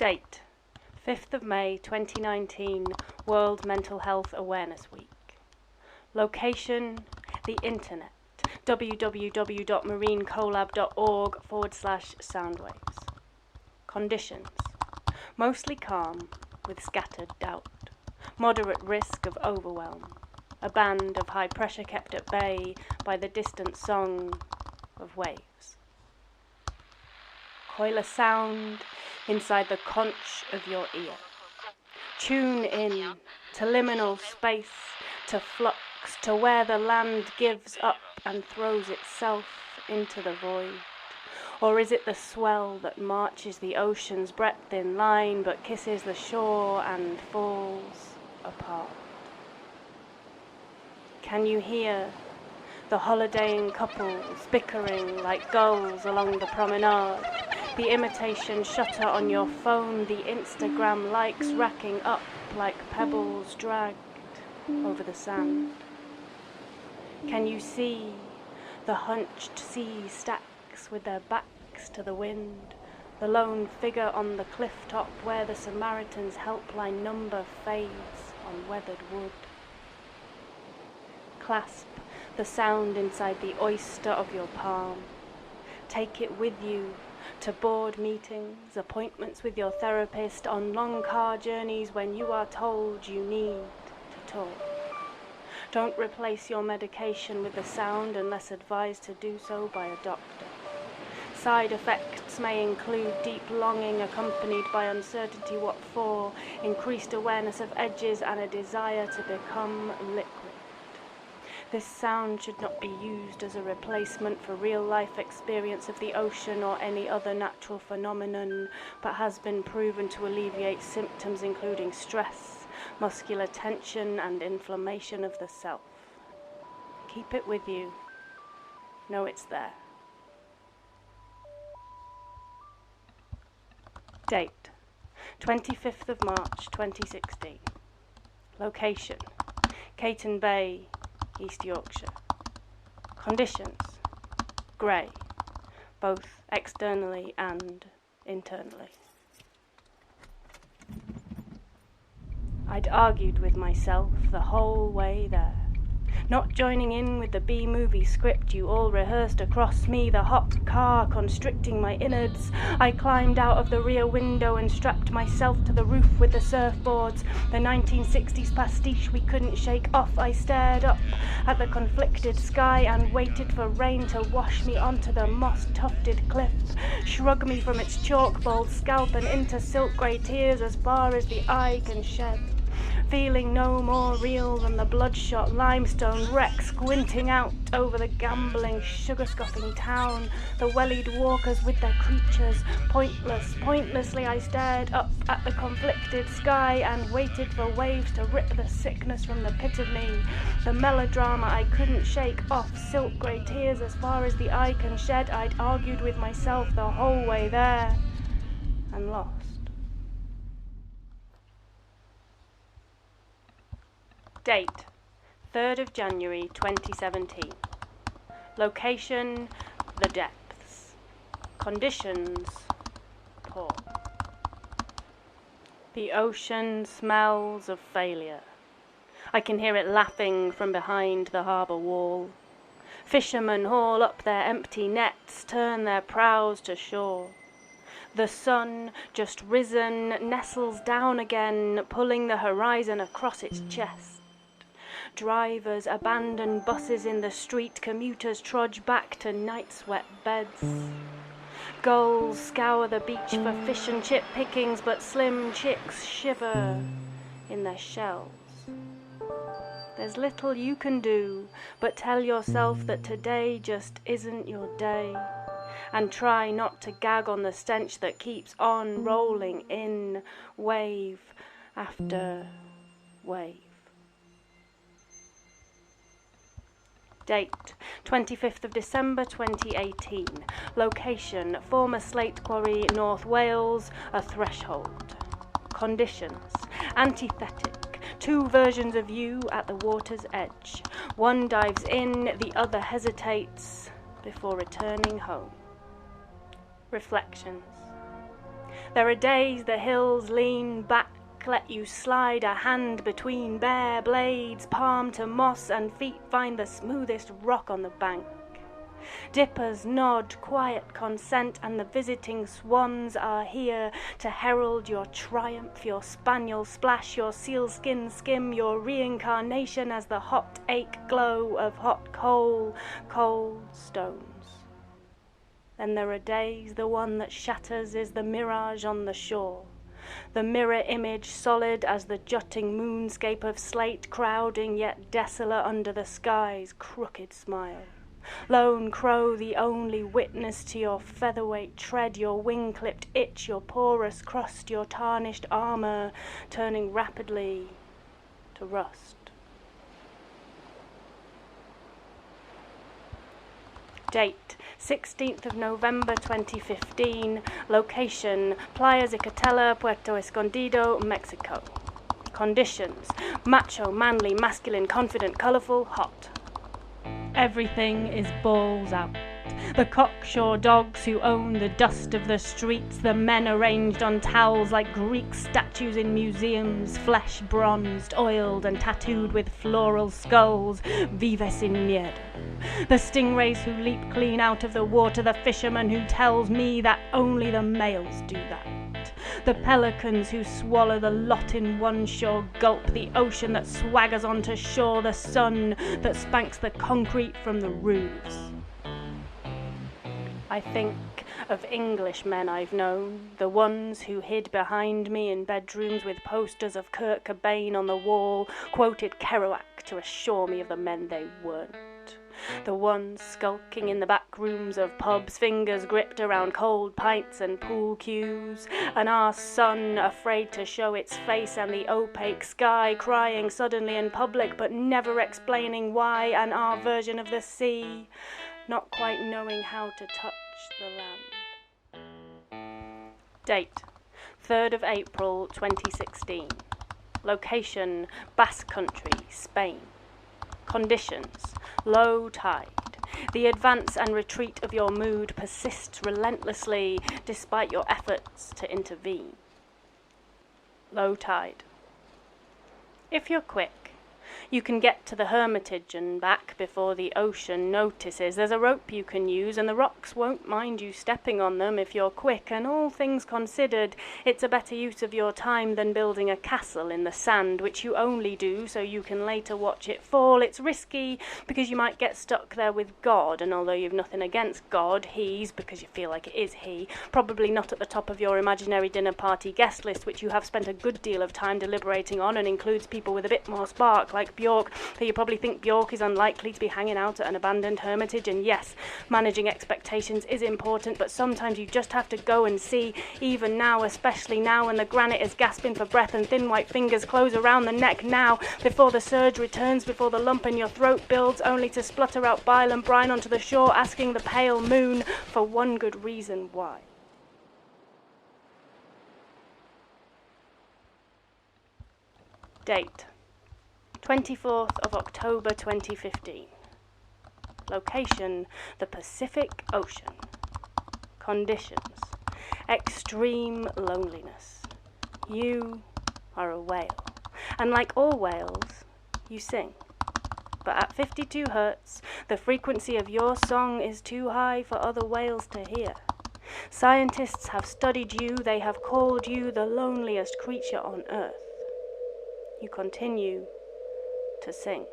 Date, 5th of May 2019, World Mental Health Awareness Week. Location, the internet, www.marinecollab.org/soundwaves. Conditions, mostly calm with scattered doubt, moderate risk of overwhelm, a band of high pressure kept at bay by the distant song of waves. Coil a sound inside the conch of your ear. Tune in to liminal space, to flux, to where the land gives up and throws itself into the void. Or is it the swell that marches the ocean's breadth in line but kisses the shore and falls apart? Can you hear the holidaying couples bickering like gulls along the promenade? The imitation shutter on your phone, the Instagram likes racking up like pebbles dragged over the sand. Can you see the hunched sea stacks with their backs to the wind, the lone figure on the cliff top where the Samaritan's helpline number fades on weathered wood? Clasp the sound inside the oyster of your palm. Take it with you to board meetings, appointments with your therapist, on long car journeys when you are told you need to talk. Don't replace your medication with the sound unless advised to do so by a doctor. Side effects may include deep longing accompanied by uncertainty what for, increased awareness of edges, and a desire to become liquid. This sound should not be used as a replacement for real-life experience of the ocean or any other natural phenomenon, but has been proven to alleviate symptoms including stress, muscular tension, and inflammation of the self. Keep it with you. Know it's there. Date, 25th of March 2016. Location, Caton Bay, East Yorkshire. Conditions, grey, both externally and internally. I'd argued with myself the whole way there, not joining in with the B-movie script you all rehearsed across me, the hot car constricting my innards. I climbed out of the rear window and strapped myself to the roof with the surfboards, the 1960s pastiche we couldn't shake off. I stared up at the conflicted sky and waited for rain to wash me onto the moss-tufted cliff, shrug me from its chalk-bold scalp and into silk grey tears as far as the eye can shed. Feeling no more real than the bloodshot limestone wreck squinting out over the gambling, sugar-scoffing town, the wellied walkers with their creatures. Pointlessly I stared up at the conflicted sky and waited for waves to rip the sickness from the pit of me. The melodrama I couldn't shake off, silk grey tears as far as the eye can shed. I'd argued with myself the whole way there and lost. Date, 3rd of January 2017. Location, the depths. Conditions, poor. The ocean smells of failure. I can hear it lapping from behind the harbour wall. Fishermen haul up their empty nets, turn their prows to shore. The sun, just risen, nestles down again, pulling the horizon across its chest. Drivers abandon buses in the street, commuters trudge back to night-sweat beds. Gulls scour the beach for fish and chip pickings, but slim chicks shiver in their shells. There's little you can do but tell yourself that today just isn't your day, and try not to gag on the stench that keeps on rolling in, wave after wave. Date, 25th of December 2018. Location, former slate quarry, North Wales, a threshold. Conditions, antithetic. Two versions of you at the water's edge. One dives in, the other hesitates before returning home. Reflections. There are days the hills lean back, let you slide a hand between bare blades, palm to moss, and feet find the smoothest rock on the bank. Dippers nod quiet consent, and the visiting swans are here to herald your triumph, your spaniel splash, your sealskin skim, your reincarnation as the hot ache glow of hot coal, cold stones. Then there are days the one that shatters is the mirage on the shore, the mirror image solid as the jutting moonscape of slate, crowding yet desolate under the sky's crooked smile. Lone crow, the only witness to your featherweight tread, your wing-clipped itch, your porous crust, your tarnished armor turning rapidly to rust. Date, 16th of November 2015. Location, Playa Zicatela, Puerto Escondido, Mexico. Conditions, macho, manly, masculine, confident, colourful, hot. Everything is balls out. The cocksure dogs who own the dust of the streets, the men arranged on towels like Greek statues in museums, flesh bronzed, oiled and tattooed with floral skulls, vive sin miedo. The stingrays who leap clean out of the water, the fisherman who tells me that only the males do that. The pelicans who swallow the lot in one sure gulp, the ocean that swaggers onto shore, the sun that spanks the concrete from the roofs. I think of Englishmen I've known, the ones who hid behind me in bedrooms with posters of Kurt Cobain on the wall, quoted Kerouac to assure me of the men they weren't. The ones skulking in the back rooms of pubs, fingers gripped around cold pints and pool cues, and our sun afraid to show its face, and the opaque sky crying suddenly in public but never explaining why, and our version of the sea not quite knowing how to touch the land. Date, 3rd of April 2016. Location, Basque Country, Spain. Conditions, low tide. The advance and retreat of your mood persists relentlessly despite your efforts to intervene. Low tide. If you're quick, you can get to the Hermitage and back before the ocean notices. There's a rope you can use, and the rocks won't mind you stepping on them if you're quick, and all things considered, it's a better use of your time than building a castle in the sand, which you only do so you can later watch it fall. It's risky because you might get stuck there with God, and although you've nothing against God, he's, because you feel like it is he, probably not at the top of your imaginary dinner party guest list, which you have spent a good deal of time deliberating on, and includes people with a bit more spark, like Bjork, though you probably think Bjork is unlikely to be hanging out at an abandoned hermitage. And yes, managing expectations is important, but sometimes you just have to go and see, even now, especially now when the granite is gasping for breath and thin white fingers close around the neck, now, before the surge returns, before the lump in your throat builds, only to splutter out bile and brine onto the shore, asking the pale moon for one good reason why. Date, 24th of October 2015. Location, the Pacific Ocean. Conditions, extreme loneliness. You are a whale, and like all whales, you sing. But at 52 hertz, the frequency of your song is too high for other whales to hear. Scientists have studied you, they have called you the loneliest creature on Earth. You continue to sing.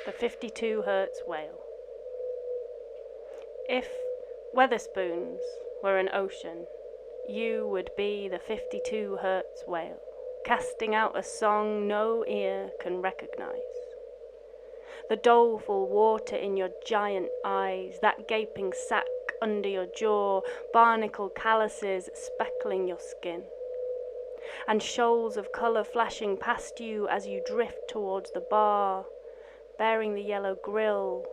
The 52 hertz whale. If Wetherspoons were an ocean, you would be the 52 hertz whale, casting out a song no ear can recognize. The doleful water in your giant eyes, that gaping sack under your jaw, barnacle calluses speckling your skin, and shoals of colour flashing past you as you drift towards the bar, bearing the yellow grill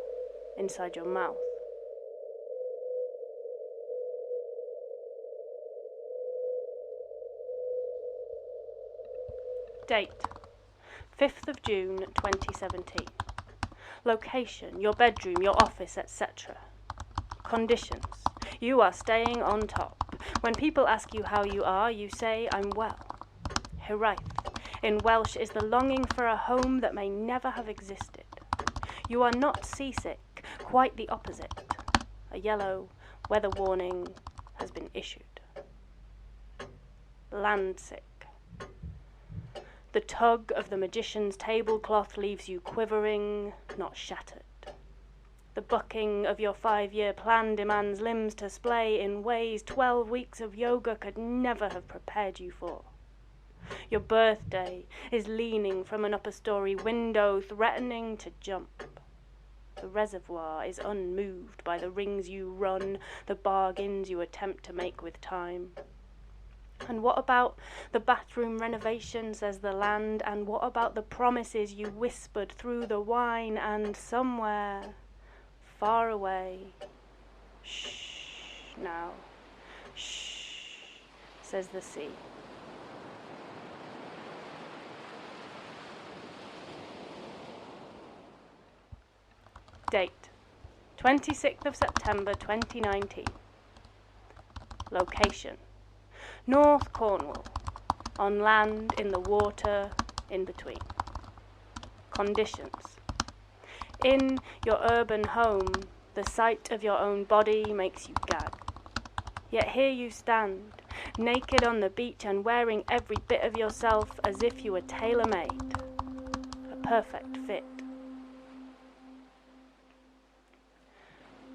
inside your mouth. Date, 5th of June 2017. Location, your bedroom, your office, etc. Conditions, you are staying on top. When people ask you how you are, you say, I'm well. Hiraeth, in Welsh, is the longing for a home that may never have existed. You are not seasick, quite the opposite. A yellow weather warning has been issued. Landsick. The tug of the magician's tablecloth leaves you quivering, not shattered. The bucking of your 5-year plan demands limbs to splay in ways 12 weeks of yoga could never have prepared you for. Your birthday is leaning from an upper story window, threatening to jump. The reservoir is unmoved by the rings you run, the bargains you attempt to make with time. And what about the bathroom renovation, says the land, and what about the promises you whispered through the wine, and somewhere far away, shh now, shh, says the sea. Date, 26th of September 2019. Location, North Cornwall, on land, in the water, in between. Conditions, in your urban home, the sight of your own body makes you gag. Yet here you stand, naked on the beach and wearing every bit of yourself as if you were tailor-made. A perfect fit.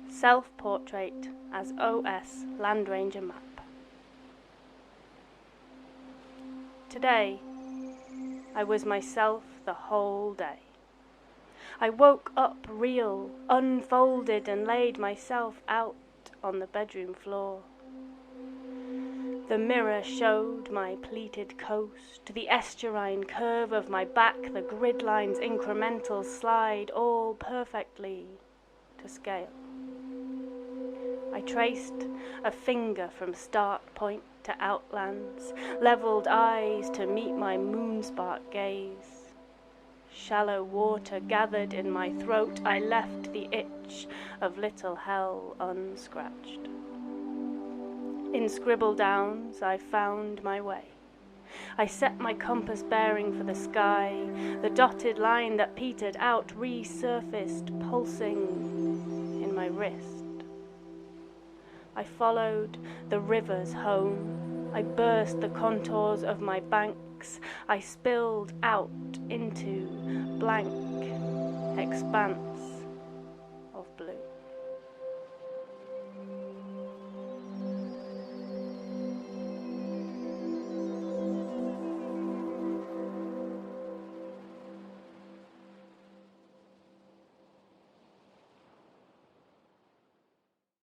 Self-portrait as OS Land Ranger map. Today, I was myself the whole day. I woke up real, unfolded, and laid myself out on the bedroom floor. The mirror showed my pleated coast, the estuarine curve of my back, the grid line's incremental slide, all perfectly to scale. I traced a finger from start point to outlands, levelled eyes to meet my moonspark gaze. Shallow water gathered in my throat, I left the itch of little hell unscratched. In scribble downs I found my way. I set my compass bearing for the sky. The dotted line that petered out resurfaced, pulsing in my wrist. I followed the rivers home. I burst the contours of my banks. I spilled out into blank expanse.